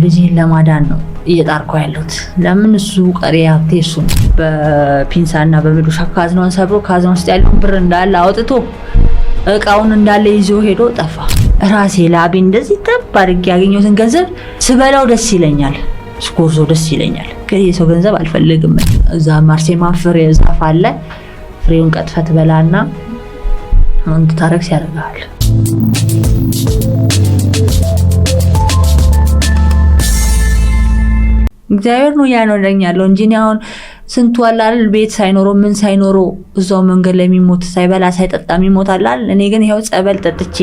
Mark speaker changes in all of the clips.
Speaker 1: ልጄን ለማዳን ነው እየጣርኩ ያለሁት። ለምን እሱ ቀሪ ሀብቴ እሱ በፒንሳና በመዶሻ ካዝናውን ሰብሮ ካዝና ውስጥ ያለውን ብር እንዳለ አውጥቶ እቃውን እንዳለ ይዞ ሄዶ ጠፋ። ራሴ ላቤ እንደዚህ ጠብ አድርጌ ያገኘሁትን ገንዘብ ስበላው ደስ ይለኛል፣ ስኮርዞ ደስ ይለኛል። ግን የሰው ገንዘብ አልፈልግም። እዛ ማርሴማ ፍሬ ዛፍ አለ። ፍሬውን ቀጥፈት በላና ምን ታረክስ ያደርጋል። እግዚአብሔር ነው ያኖረኛለው እንጂ ነው አሁን ስንቱ አላል ቤት ሳይኖር ምን ሳይኖር እዛው መንገድ ላይ የሚሞት ሳይበላ ሳይጠጣ የሚሞታል። እኔ ግን ይሄው ጸበል ጠጥቼ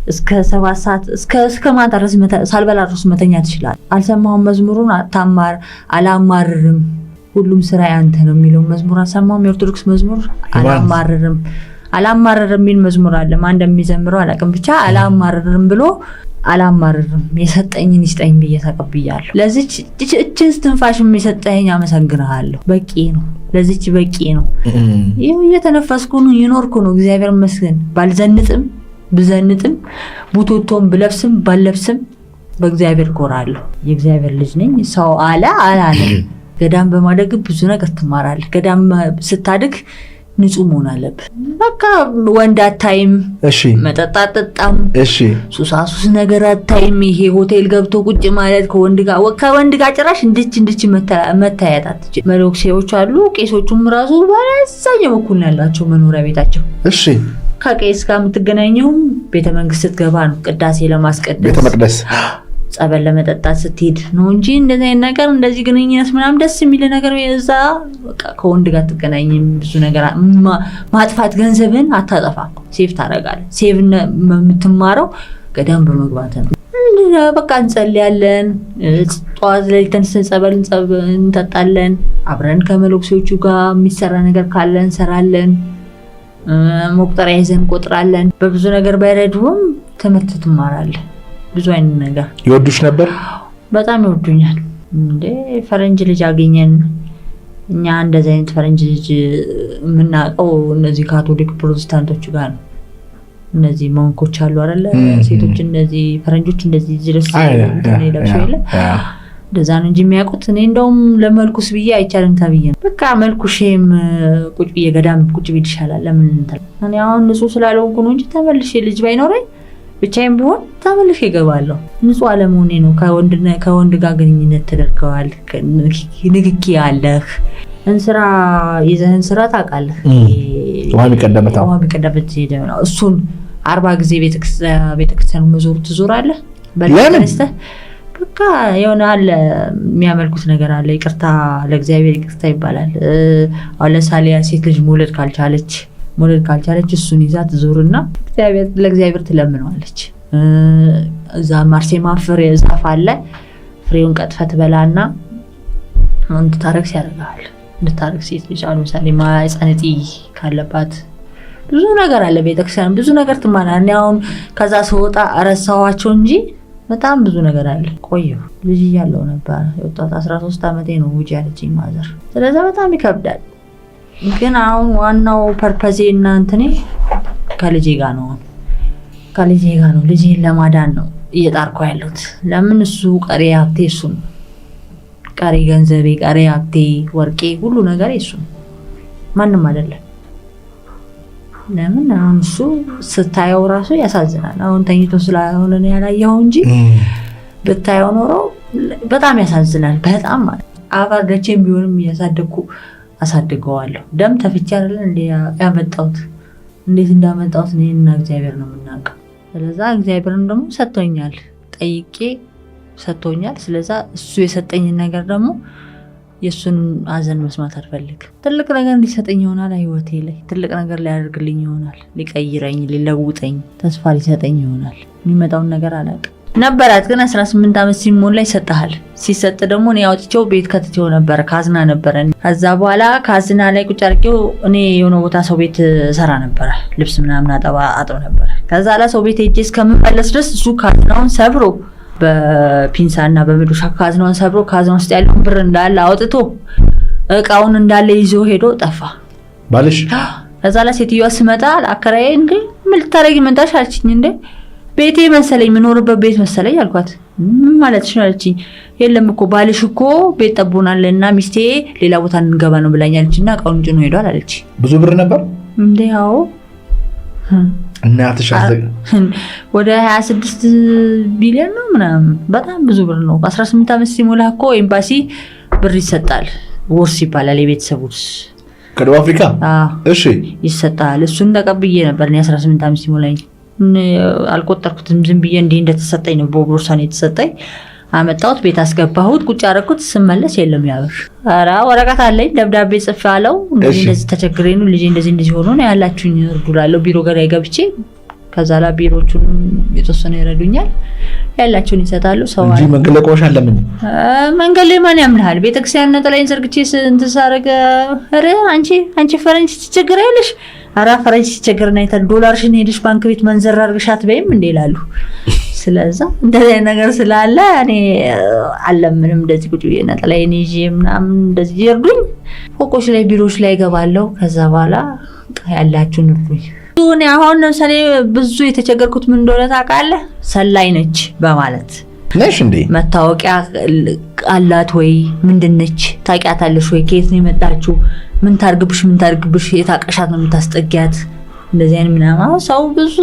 Speaker 1: እስከ 7 ሰዓት እስከ ማታ ድረስ ሳልበላ ድረስ መተኛት ይችላል። አልሰማሁም መዝሙሩን አላማርርም ሁሉም ስራ ያንተ ነው የሚለው መዝሙር አልሰማሁም። የኦርቶዶክስ መዝሙር አላማርርም የሚል መዝሙር አለ። ማን እንደሚዘምረው አላውቅም። ብቻ አላማርርም ብሎ አላማርርም የሰጠኝን ይስጠኝ ብዬ ተቀብያለሁ። ለዚች እችን ትንፋሽ የሚሰጠኝ አመሰግናለሁ። በቂ ነው፣ ለዚች በቂ ነው። ይሄው እየተነፈስኩ ነው የኖርኩ ነው። እግዚአብሔር ይመስገን። ባልዘንጥም ብዘንጥም ቡቶቶም ብለብስም ባልለብስም በእግዚአብሔር ኮራለሁ። የእግዚአብሔር ልጅ ነኝ። ሰው አላለ ገዳም በማደግ ብዙ ነገር ትማራለህ። ገዳም ስታድግ ንጹህ መሆን አለብህ። በቃ ወንድ አታይም፣ መጠጣት ጠጣም፣ ሱሳሱስ ነገር አታይም። ይሄ ሆቴል ገብቶ ቁጭ ማለት ከወንድ ጋር ጭራሽ እንድች መታየት አትችል። መነኩሴዎች አሉ፣ ቄሶቹም ራሱ በዛኛው በኩል ነው ያላቸው መኖሪያ ቤታቸው። ከቄስ ጋር የምትገናኘው ቤተ መንግስት ስትገባ ነው፣ ቅዳሴ ለማስቀደስ ቤተ መቅደስ ጸበል ለመጠጣት ስትሄድ ነው እንጂ እንደዚህ አይነት ነገር እንደዚህ ግንኙነት ምናምን ደስ የሚል ነገር እዛ በቃ ከወንድ ጋር ትገናኝም። ብዙ ነገር ማጥፋት ገንዘብን አታጠፋ፣ ሴቭ ታደርጋለህ። ሴቭ የምትማረው ገዳም በመግባት ነው። በቃ እንጸልያለን፣ ጠዋት ላይ ተነስተን ጸበል እንጠጣለን። አብረን ከመነኩሴዎቹ ጋር የሚሰራ ነገር ካለ እንሰራለን። መቁጠሪያ ይዘን እንቆጥራለን። በብዙ ነገር ባይረዱም ትምህርት ትማራለህ። ብዙ አይነት ነገር
Speaker 2: ይወዱሽ ነበር?
Speaker 1: በጣም ይወዱኛል። እንዴ ፈረንጅ ልጅ አገኘን እኛ። እንደዚህ አይነት ፈረንጅ ልጅ የምናውቀው እነዚህ ካቶሊክ ፕሮቴስታንቶች ጋር ነው። እነዚህ ሞንኮች አሉ አይደለ? ሴቶች እነዚህ ፈረንጆች እንደዚህ ድረስ ለብሰው የለ እንደዛ ነው እንጂ የሚያውቁት። እኔ እንደውም ለመልኩስ ብዬ አይቻልም ተብዬ ነው። በቃ መልኩሽም ቁጭ ብዬ ገዳም ቁጭ ብዬ ይሻላል። ለምን እንትን እኔ አሁን ንጹህ ስላልሆንኩ ነው እንጂ ተመልሼ ልጅ ባይኖረኝ ብቻዬን ቢሆን ተመልሼ እገባለሁ። ንጹህ አለመሆኔ ነው። ከወንድ ጋር ግንኙነት ተደርገዋል። ንግኪ አለህ። እንስራ ይዘህን ስራ ታውቃለህ።
Speaker 2: ውሃ
Speaker 1: የሚቀዳበት ነው። እሱን 40 ጊዜ ቤተክርስቲያኑ መዞር ትዞራለህ። በለስተህ በቃ የሆነ አለ የሚያመልኩት ነገር አለ። ይቅርታ ለእግዚአብሔር ይቅርታ ይባላል። አሁን ለምሳሌ ሴት ልጅ መውለድ ካልቻለች እሱን ይዛ ትዞርና ለእግዚአብሔር ትለምነዋለች። እዛ ማርሴማ ፍሬ ዛፍ አለ። ፍሬውን ቀጥፈት በላና እንድታረክስ ያደርጋል። እንድታረክስ ሴት ልጅ አሁን ለምሳሌ ማህፀን ካለባት ብዙ ነገር አለ። ቤተክርስቲያን ብዙ ነገር ትማራለህ። እኔ አሁን ከዛ ስወጣ ረሳኋቸው እንጂ በጣም ብዙ ነገር አለ። ቆየሁ ልጅ እያለሁ ነበር የወጣሁት። 13 ዓመቴ ነው ውጪ ያለችኝ ማዘር። ስለዚህ በጣም ይከብዳል። ግን አሁን ዋናው ፐርፐዜ እና እንትኔ ከልጄ ጋር ነው። ልጄን ለማዳን ነው እየጣርኩ ያለሁት። ለምን እሱ ቀሪ ሀብቴ እሱ ነው። ቀሪ ገንዘቤ፣ ቀሪ ሀብቴ፣ ወርቄ፣ ሁሉ ነገር እሱ ነው፣ ማንም አይደለም። ለምን አሁን እሱ ስታየው ራሱ ያሳዝናል። አሁን ተኝቶ ስለሆነ ነው ያላየው እንጂ ብታየው ኖሮ በጣም ያሳዝናል። በጣም ማለት አፋር ደቼም ቢሆንም እያሳደግኩ አሳድገዋለሁ። ደም ተፍቼ አይደል እንዴ ያመጣሁት። እንዴት እንዳመጣሁት እኔና እግዚአብሔር ነው የምናውቀው። ስለዛ እግዚአብሔርን ደግሞ ሰጥቶኛል፣ ጠይቄ ሰጥቶኛል። ስለዛ እሱ የሰጠኝን ነገር ደግሞ የሱን አዘን መስማት አልፈልግም። ትልቅ ነገር እንዲሰጠኝ ይሆናል። ህይወቴ ላይ ትልቅ ነገር ሊያደርግልኝ ይሆናል። ሊቀይረኝ፣ ሊለውጠኝ፣ ተስፋ ሊሰጠኝ ይሆናል። የሚመጣውን ነገር አላውቅም። ነበራት ግን 18 ዓመት ሲሞላ ይሰጣል። ሲሰጥ ደግሞ እኔ አውጥቼው ቤት ከትቼው ነበር። ካዝና ነበረ። ከዛ በኋላ ካዝና ላይ ቁጭ አድርጌው እኔ የሆነ ቦታ ሰው ቤት ሰራ ነበር። ልብስ ምናምን አጥብ ነበር። ከዛ ላይ ሰው ቤት ሄጄ እስከምመለስ ድረስ እሱ ካዝናውን ሰብሮ በፒንሳና በመዶሻ ካዝናውን ሰብሮ ካዝና ውስጥ ያለውን ብር እንዳለ አውጥቶ እቃውን እንዳለ ይዞ ሄዶ ጠፋ ባልሽ። ከዛ ላይ ሴትዮዋ ስመጣ አከራዬ እንዴ ምን ልታረጊ መጣሽ አልችኝ። እንዴ ቤቴ መሰለኝ የምኖርበት ቤት መሰለኝ አልኳት። ማለት ነው አለችኝ። የለም እኮ ባልሽ እኮ ቤት ጠቦናልና ሚስቴ ሌላ ቦታ እንገባ ነው ብላኛለችና እቃውን ጭኖ ሄዷል አለች።
Speaker 2: ብዙ ብር ነበር
Speaker 1: እንዴ? አዎ
Speaker 2: እናትሽ
Speaker 1: ወደ 26 ቢሊዮን ነው ምናምን፣ በጣም ብዙ ብር ነው። 18 ዓመት ሲሞላ እኮ ኤምባሲ ብር ይሰጣል። ውርስ ይባላል፣ የቤተሰብ ውርስ
Speaker 2: ከደቡብ አፍሪካ እሺ
Speaker 1: ይሰጣል። እሱን ተቀብዬ ነበር እኔ 18 ዓመት ሲሞላኝ። አልቆጠርኩትም፣ ዝም ብዬ እንዴ እንደተሰጠኝ ነው በቦርሳ ነው የተሰጠኝ። አመጣሁት፣ ቤት አስገባሁት፣ ቁጭ አደረኩት። ስመለስ የለም ያብር። ኧረ ወረቀት አለኝ፣ ደብዳቤ ጽፌአለሁ። እንደዚህ ተቸግሬ ነው ልጄ እንደዚህ ሆኖ ነው ያላችሁኝ እርዱላለሁ። ቢሮ ጋር ገብቼ ከዛ ላይ ቢሮቹን የተወሰነ ይረዱኛል፣ ያላችሁን ይሰጣሉ። ሰው
Speaker 2: እንጂ መንገድ ላይ ቆሻሻ ለምን
Speaker 1: መንገድ ላይ ማን ያምልሃል? ቤተክርስቲያን ነጠላይን ዘርግቼ እንትን ሳረገ ኧረ አንቺ ፈረንጅ ትቸግሪያለሽ። ኧረ ፈረንጅ ሲቸግርና አይተን ዶላርሽን ሄድሽ ባንክ ቤት መንዘር አድርገሽ አትበይም እንዴ ይላሉ። ስለዛ እንደዚህ ነገር ስላለ እኔ አለምንም እንደዚህ ቁጭ ብዬ ነጠላይን ይዤ ምናምን እንደዚህ ይርዱኝ። ፎቆች ላይ ቢሮዎች ላይ ገባለሁ። ከዛ በኋላ ያላችሁን እርዱኝ። እኔ አሁን ለምሳሌ ብዙ የተቸገርኩት ምን እንደሆነ ታውቃለህ? ሰላይ ነች በማለት
Speaker 2: ነሽ እንዴ?
Speaker 1: መታወቂያ አላት ወይ ምንድነች? ታውቂያታለሽ ወይ? ከየት ነው የመጣችው? ምን ታርግብሽ? የታቀሻት ነው የምታስጠጊያት? እንደዚህ አይነት ምናምን ሰው ብዙ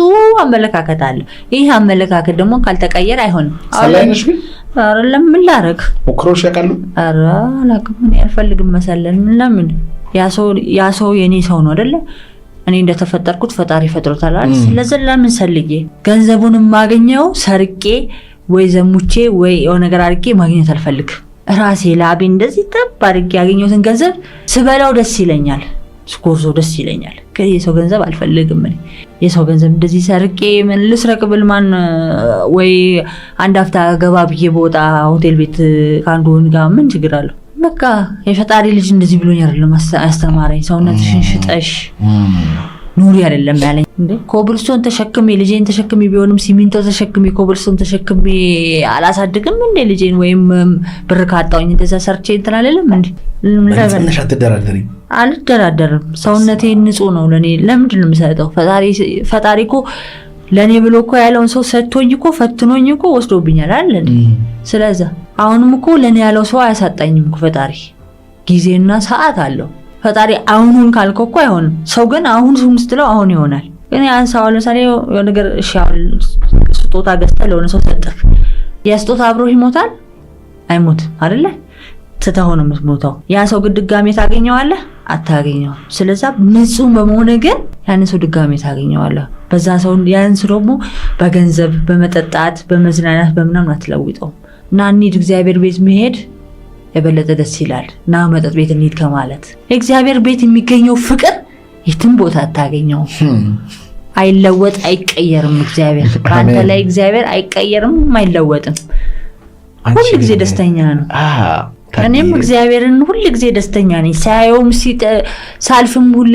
Speaker 1: አመለካከት አለ። ይሄ አመለካከት ደግሞ ካልተቀየረ አይሆንም።
Speaker 2: ሰላይ ነሽ ግን
Speaker 1: ኧረ ለምን ላረግ
Speaker 2: ሞክሮሽ ያውቃሉ?
Speaker 1: ኧረ አላውቅም። እኔ አልፈልግም መሰለን። ለምን ያ ሰው የኔ ሰው ነው አይደለ? እኔ እንደተፈጠርኩት ፈጣሪ ፈጥሮታል አይደል? ስለዚህ ለምን ሰልዬ ገንዘቡን ማገኘው ሰርቄ ወይ ዘሙቼ ወይ የሆነ ነገር አድርጌ ማግኘት አልፈልግም። ራሴ ላቤ እንደዚህ ጠብ አድርጌ ያገኘሁትን ገንዘብ ስበላው ደስ ይለኛል፣ ስኮርዞ ደስ ይለኛል። ግን የሰው ገንዘብ አልፈልግም። እኔ የሰው ገንዘብ እንደዚህ ሰርቄ ምን ልስረቅ ብል ማን ወይ አንድ አፍታ ገባ ብዬ በወጣ ሆቴል ቤት ካንዱ ጋር ምን ችግር አለው? በቃ የፈጣሪ ልጅ እንደዚህ ብሎኝ አይደለም አስተማረኝ። ሰውነትሽን ሽጠሽ ኑሪ አይደለም ያለኝ። እንዴ ኮብልስቶን ተሸክሜ ልጄን ተሸክሜ ቢሆንም ሲሚንቶ ተሸክሜ ኮብልስቶን ተሸክሜ አላሳድግም እንዴ ልጄን? ወይም ብር ካጣውኝ እንደዛ ሰርቼ እንትን አለለም እንዴ?
Speaker 2: ለምን አትደራደሪም?
Speaker 1: አልደራደርም። ሰውነቴ ንጹህ ነው። ለኔ ለምንድን ነው የምሰጠው? ፈጣሪ እኮ ለኔ ብሎ እኮ ያለውን ሰው ሰጥቶኝ እኮ ፈትኖኝ እኮ ወስዶብኛል አይደል? ስለዚህ አሁንም እኮ ለኔ ያለው ሰው አያሳጣኝም እኮ ፈጣሪ። ጊዜና ሰዓት አለው ፈጣሪ። አሁኑን ካልከው እኮ አይሆንም። ሰው ግን አሁን ስትለው አሁን ይሆናል። ግን ያን ሰው ለምሳሌ የሆነ ነገር ስጦታ ገዝተህ ለሆነ ሰው ሰጠህ፣ ያ ስጦታ አብሮ ይሞታል አይሞትም አይደለ? ትተኸው ነው የምትሞተው። ያ ሰው ግን ድጋሜ ታገኘዋለህ አታገኘውም። ስለዚህ ንጹህ በመሆን ግን ያን ሰው ድጋሜ ታገኘዋለህ። በዛ ሰው ያን ሰው ደግሞ በገንዘብ በመጠጣት በመዝናናት በምናምን አትለውጠውም። እና እንሂድ እግዚአብሔር ቤት መሄድ የበለጠ ደስ ይላል። እና መጠጥ ቤት እንሂድ ከማለት እግዚአብሔር ቤት የሚገኘው ፍቅር የትም ቦታ አታገኘው። አይለወጥ አይቀየርም። እግዚአብሔር ካንተ ላይ እግዚአብሔር አይቀየርም አይለወጥም። ሁሉ ጊዜ ደስተኛ ነው። እኔም እግዚአብሔርን ሁሉ ጊዜ ደስተኛ ነኝ። ሳየውም ሳልፍም ሁሌ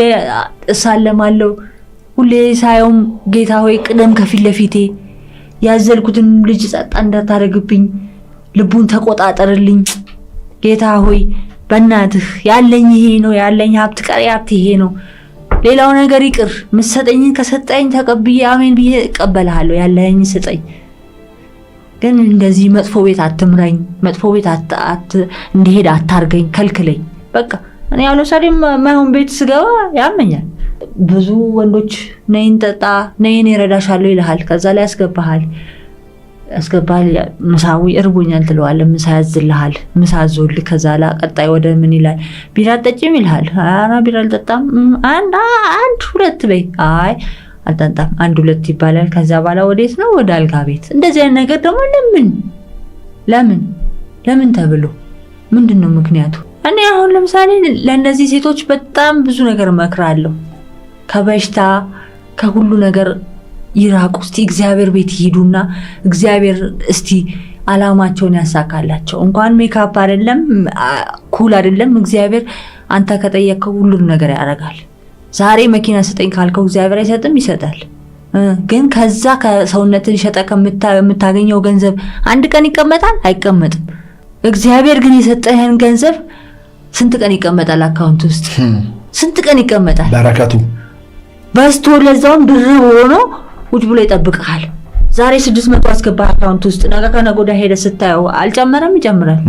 Speaker 1: እሳለማለሁ። ሁሌ ሳየውም ጌታ ሆይ ቅደም ከፊት ለፊቴ፣ ያዘልኩትን ልጅ ጸጣ እንዳታረግብኝ፣ ልቡን ተቆጣጠርልኝ ጌታ ሆይ በእናትህ ያለኝ ይሄ ነው፣ ያለኝ ሀብት ቀሪ ሀብት ይሄ ነው፣ ሌላው ነገር ይቅር፣ ምሰጠኝን ከሰጠኝ ተቀብዬ አሜን ብዬ እቀበልሃለሁ፣ ያለኝ ስጠኝ። ግን እንደዚህ መጥፎ ቤት አትምራኝ፣ መጥፎ ቤት እንዲሄድ አታርገኝ፣ ከልክለኝ። በቃ እኔ ያለው ሰሪም ማይሆን ቤት ስገባ ያመኛል። ብዙ ወንዶች ነይን ጠጣ ነይን ይረዳሻለሁ ይልሃል። ከዛ ላይ ያስገባሃል። ምሳው እርቦኛል ትለዋለህ፣ ምሳ ያዝልሃል። ምሳ አዞልህ ከዛ ላይ ቀጣይ ወደ ምን ይላል? ቢራ ጠጪም ይልሃል። ኧረ ቢራ አልጠጣም፣ አንድ ሁለት በይ። አይ አልጠጣም፣ አንድ ሁለት ይባላል። ከዛ በኋላ ወዴት ነው? ወደ አልጋ ቤት። እንደዚህ አይነት ነገር ደግሞ ለምን ተብሎ ምንድነው ምክንያቱ? እኔ አሁን ለምሳሌ ለእነዚህ ሴቶች በጣም ብዙ ነገር እመክራለሁ። ከበሽታ ከሁሉ ነገር ይራቁ። እስቲ እግዚአብሔር ቤት ይሄዱና እግዚአብሔር እስቲ አላማቸውን ያሳካላቸው። እንኳን ሜካፕ አይደለም ኩል አይደለም፣ እግዚአብሔር አንተ ከጠየቀው ሁሉ ነገር ያደርጋል። ዛሬ መኪና ስጠኝ ካልከው እግዚአብሔር አይሰጥም? ይሰጣል። ግን ከዛ ከሰውነትን ሸጠ ከምታገኘው ገንዘብ አንድ ቀን ይቀመጣል? አይቀመጥም። እግዚአብሔር ግን የሰጠህን ገንዘብ ስንት ቀን ይቀመጣል? አካውንት ውስጥ ስንት ቀን ይቀመጣል?
Speaker 2: በረከቱ
Speaker 1: በስቶ ለዛውም ብር ሆኖ ውጭ ብሎ ይጠብቅሃል። ዛሬ 600 አስገባ አካውንት ውስጥ ነገ ከነገ ወዲያ ሄደ ስታየው አልጨመረም? ይጨምራል።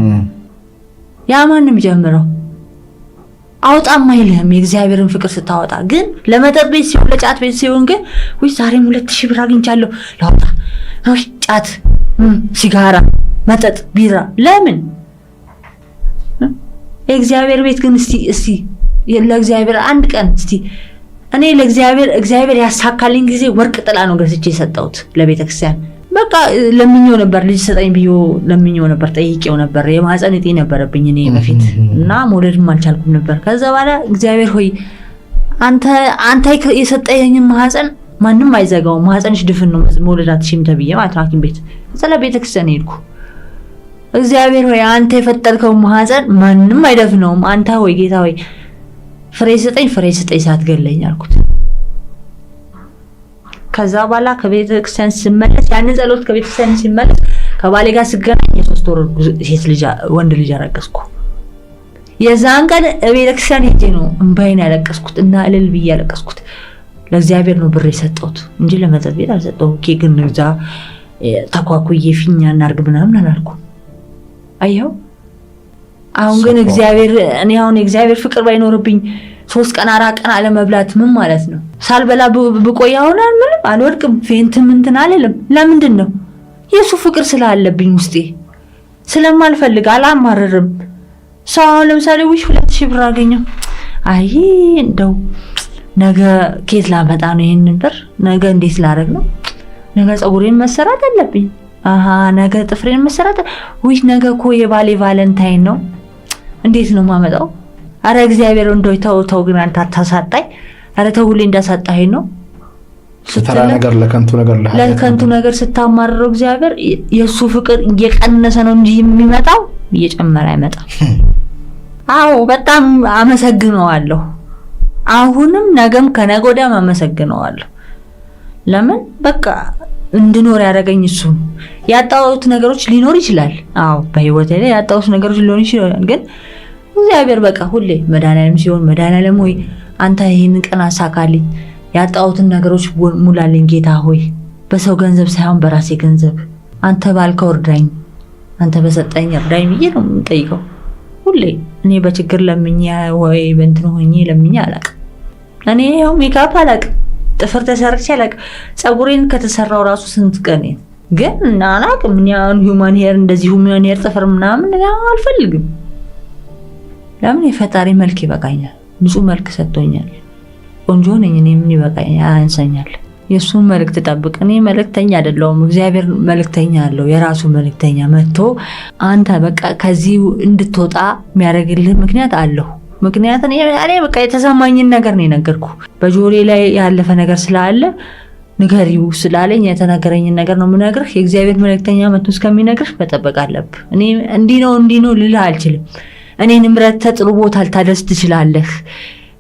Speaker 1: ያ ማንም ይጨምረው አውጣም አይልህም። የእግዚአብሔርን ፍቅር ስታወጣ ግን ለመጠጥ ቤት ሲሆን ለጫት ቤት ሲሆን ግን ወይ ዛሬም 2000 ብር አግኝቻለሁ ላውጣ፣ ወይ ጫት፣ ሲጋራ፣ መጠጥ፣ ቢራ ለምን? የእግዚአብሔር ቤት ግን እስቲ ለእግዚአብሔር አንድ ቀን እስቲ እኔ ለእግዚአብሔር ያሳካልኝ ጊዜ ወርቅ ጥላ ነው ገዝቼ የሰጠሁት ለቤተክርስቲያን። በቃ ለምኜው ነበር ልጅ ሰጠኝ ብዬ ለምኜው ነበር፣ ጠይቄው ነበር። የማህፀን እጤ ነበረብኝ እኔ በፊት እና መውለድም አልቻልኩም ነበር። ከዛ በኋላ እግዚአብሔር ሆይ አንተ የሰጠኸኝ ማህፀን ማንም አይዘጋውም፣ ማህፀንሽ ድፍን ነው መውለድ አትችይም ተብዬ ማለት ነው ሐኪም ቤት። ከዛ ለቤተክርስቲያን ሄድኩ። እግዚአብሔር ሆይ አንተ የፈጠርከው ማህፀን ማንም አይደፍነውም፣ አንተ ሆይ ጌታ ሆይ ፍሬ ስጠኝ ሳትገለኝ አልኩት። ከዛ በኋላ ከቤተክርስቲያን ስመለስ ያንን ጸሎት ከቤተክርስቲያን ሲመለስ ከባሌ ጋር ስገናኝ የ3 ወር ወንድ ልጅ አረገዝኩ። የዛን ቀን ቤተክርስቲያን ሄጄ ነው እንባዬን ያለቀስኩት እና እልል ብዬ ያለቀስኩት። ለእግዚአብሔር ነው ብር የሰጠሁት እንጂ ለመጠጥ ቤት አልሰጠሁም። ኬክን ንግዛ ተኳኩዬ ፊኛ እናርግ ምናምን አላልኩም። አየው አሁን ግን እግዚአብሔር እኔ አሁን የእግዚአብሔር ፍቅር ባይኖርብኝ 3 ቀን 4 ቀን አለመብላት ምን ማለት ነው? ሳልበላ ብቆይ አሁን ምንም አልወድቅም፣ ፌንትም እንትን አልልም። ለምንድን ነው? የሱ ፍቅር ስላለብኝ ውስጤ ስለማልፈልግ አላማረርም። ሰው ለምሳሌ 2000 ብር አገኘው፣ አይ እንደው ነገ ኬት ላመጣ ነው ይሄንን ብር፣ ነገ እንዴት ላደርግ ነው? ነገ ፀጉሬን መሰራት አለብኝ፣ ነገ ጥፍሬን መሰራት፣ ነገ እኮ የባሌ ቫለንታይን ነው፣ እንዴት ነው ማመጣው? አረ እግዚአብሔር እንደው ተው ግን አንተ አታሳጣኝ። አረ ተው ሁሌ እንዳሳጣኸኝ ነው።
Speaker 2: ስተራ ነገር ለከንቱ ነገር ስታማርረው እግዚአብሔር የሱ ፍቅር እየቀነሰ ነው እንጂ የሚመጣው እየጨመረ አይመጣም። አዎ በጣም አመሰግነዋለሁ። አሁንም ነገም ከነገ ወዲያም አመሰግነዋለሁ። ለምን በቃ እንድኖር ያደረገኝ እሱ። ያጣሁት ነገሮች ሊኖር ይችላል። አዎ በህይወቴ ላይ ያጣሁት ነገሮች ሊኖር ይችላል። ግን እግዚአብሔር በቃ ሁሌ መድኃኒዓለም ሲሆን መድኃኒዓለም ሆይ አንተ ይሄንን ቀን አሳካልኝ፣ ያጣሁትን ነገሮች ሙላልኝ ጌታ ሆይ፣ በሰው ገንዘብ ሳይሆን በራሴ ገንዘብ አንተ ባልከው እርዳኝ፣ አንተ በሰጠኝ እርዳኝ ብዬ ነው የምጠይቀው ሁሌ። እኔ በችግር ለምኜ ወይ በእንትን ሆኜ ለምኜ አላውቅም። እኔ ያው ሜካፕ አላውቅም፣ ጥፍር ተሰርቼ አላውቅም። ፀጉሬን ከተሰራው ራሱ ስንት ቀን ግን እና አላውቅም። እኔ አሁን ሂውማን ሄር እንደዚህ ሂውማን ሄር ጥፍር ምናምን አልፈልግም። ለምን? የፈጣሪ መልክ ይበቃኛል። ንጹህ መልክ ሰጥቶኛል። ቆንጆ ነኝ እኔ፣ ምን ይበቃኛል? አያንሰኛል። የሱን መልእክት ጠብቅ። እኔ መልእክተኛ አይደለሁም። እግዚአብሔር መልእክተኛ አለው፣ የራሱ መልእክተኛ መጥቶ አንተ በቃ ከዚህ እንድትወጣ የሚያደርግልህ ምክንያት አለው። ምክንያት እኔ በቃ የተሰማኝን ነገር ነው የነገርኩ። በጆሬ ላይ ያለፈ ነገር ስላለ ንገሪው ስላለኝ የተነገረኝን ነገር ነው የምነግርህ። የእግዚአብሔር መልእክተኛ መጥቶ እስከሚነግርህ መጠበቅ አለብህ። እኔ እንዲህ ነው ልልህ አልችልም። እኔን ምረት ጥሩ ቦታ ልታደርስ ትችላለህ።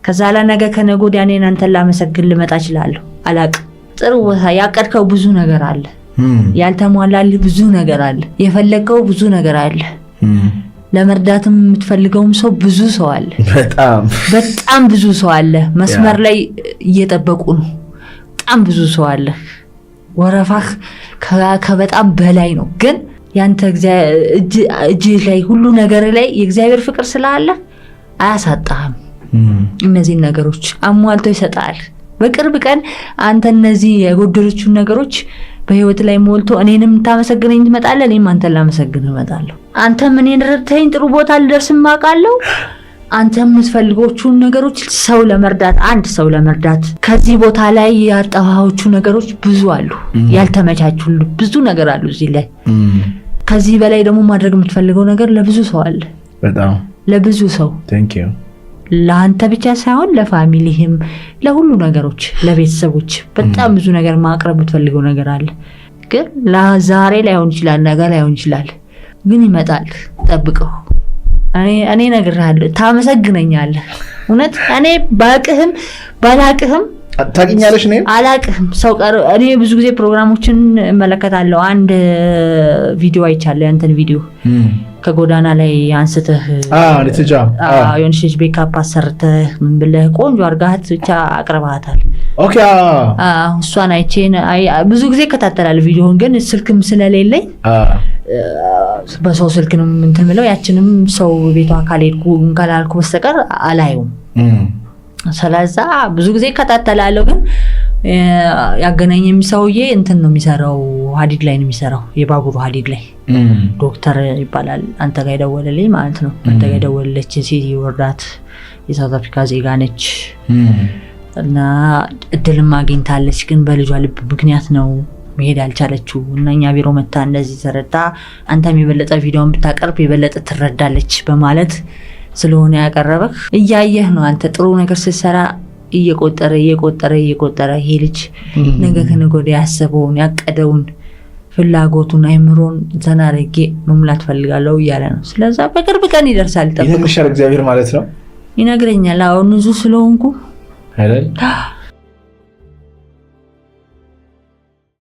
Speaker 2: ከዛ ነገ ከነገ ወዲያ እኔን አንተን ላመሰግን ልመጣ እችላለሁ። አላቅም። ጥሩ ቦታ ያቀድከው ብዙ ነገር አለ፣ ያልተሟላልህ ብዙ ነገር አለ፣ የፈለግከው ብዙ ነገር አለ። ለመርዳትም የምትፈልገውም ሰው ብዙ ሰው አለ። በጣም ብዙ ሰው አለ። መስመር ላይ እየጠበቁ ነው። በጣም ብዙ ሰው አለ። ወረፋህ ከበጣም በላይ ነው። ግን ያንተ እጅ ላይ ሁሉ ነገር ላይ የእግዚአብሔር ፍቅር ስላለ አያሳጣህም። እነዚህን ነገሮች አሟልቶ ይሰጣል። በቅርብ ቀን አንተ እነዚህ የጎደሎቹን ነገሮች በህይወት ላይ ሞልቶ እኔንም ታመሰግነኝ ትመጣለህ፣ እኔም አንተን ላመሰግን እመጣለሁ። አንተም እኔን ረድተኸኝ ጥሩ ቦታ ልደርስም አውቃለሁ። አንተም የምትፈልጎቹን ነገሮች ሰው ለመርዳት ከዚህ ቦታ ላይ ያጣኋቸው ነገሮች ብዙ አሉ፣ ያልተመቻቹሉ ብዙ ነገር አሉ እዚህ ላይ። ከዚህ በላይ ደግሞ ማድረግ የምትፈልገው ነገር ለብዙ ሰው አለ፣ በጣም ለብዙ
Speaker 1: ሰው። ቴንክ ዩ። ለአንተ ብቻ ሳይሆን ለፋሚሊህም፣ ለሁሉ ነገሮች፣ ለቤተሰቦች በጣም ብዙ ነገር ማቅረብ የምትፈልገው ነገር አለ። ግን ለዛሬ ላይሆን ይችላል፣ ነገ ላይሆን ይችላል፣ ግን ይመጣል። ጠብቀው። እኔ እነግርሃለሁ፣ ታመሰግነኛለህ። እውነት እኔ ባቅህም ባላቅህም
Speaker 3: ታውቂኛለሽ? እኔ
Speaker 2: አላቅም ሰው እኔ ብዙ ጊዜ ፕሮግራሞችን እመለከታለሁ። አንድ ቪዲዮ አይቻለሁ፣ ያንተን ቪዲዮ ከጎዳና ላይ አንስተህ
Speaker 3: ልትጃ
Speaker 2: የሆነች ልጅ ቤካፕ አሰርተህ ምን ብለህ ቆንጆ አድርጋት ብቻ አቅርባታል።
Speaker 3: ኦኬ
Speaker 2: እሷን አይቼን ብዙ ጊዜ እከታተላለሁ ቪዲዮውን፣ ግን ስልክም ስለሌለኝ በሰው ስልክ ነው እንትን ብለው ያችንም ሰው ቤቷ ካላልኩ በስተቀር አላየውም። ስለዛ ብዙ ጊዜ እከታተላለሁ፣ ግን ያገናኘኝ ሰውዬ እንትን ነው የሚሰራው፣ ሀዲድ ላይ ነው የሚሰራው፣ የባቡሩ ሀዲድ ላይ ዶክተር ይባላል። አንተ ጋር የደወለልኝ ማለት ነው። አንተ ጋር የደወለለች ሴት ይወርዳት የሳውት አፍሪካ ዜጋ ነች እና እድልም አግኝታለች፣ ግን በልጇ ልብ ምክንያት ነው መሄድ ያልቻለችው እና እኛ ቢሮ መታ እንደዚህ ተረዳ፣ አንተም የበለጠ ቪዲዮን ብታቀርብ የበለጠ ትረዳለች በማለት ስለሆነ ያቀረበክ እያየህ ነው። አንተ ጥሩ ነገር ስትሰራ እየቆጠረ ይሄ ልጅ ነገ ከነገ ወዲያ ያሰበውን ያቀደውን ፍላጎቱን አይምሮን ዘናረጌ መሙላት ፈልጋለሁ እያለ ነው። ስለዛ በቅርብ ቀን ይደርሳል።
Speaker 3: ይነግርሻል እግዚአብሔር ማለት ነው።
Speaker 2: ይነግረኛል። አሁን ብዙ ስለሆንኩ
Speaker 3: አይደል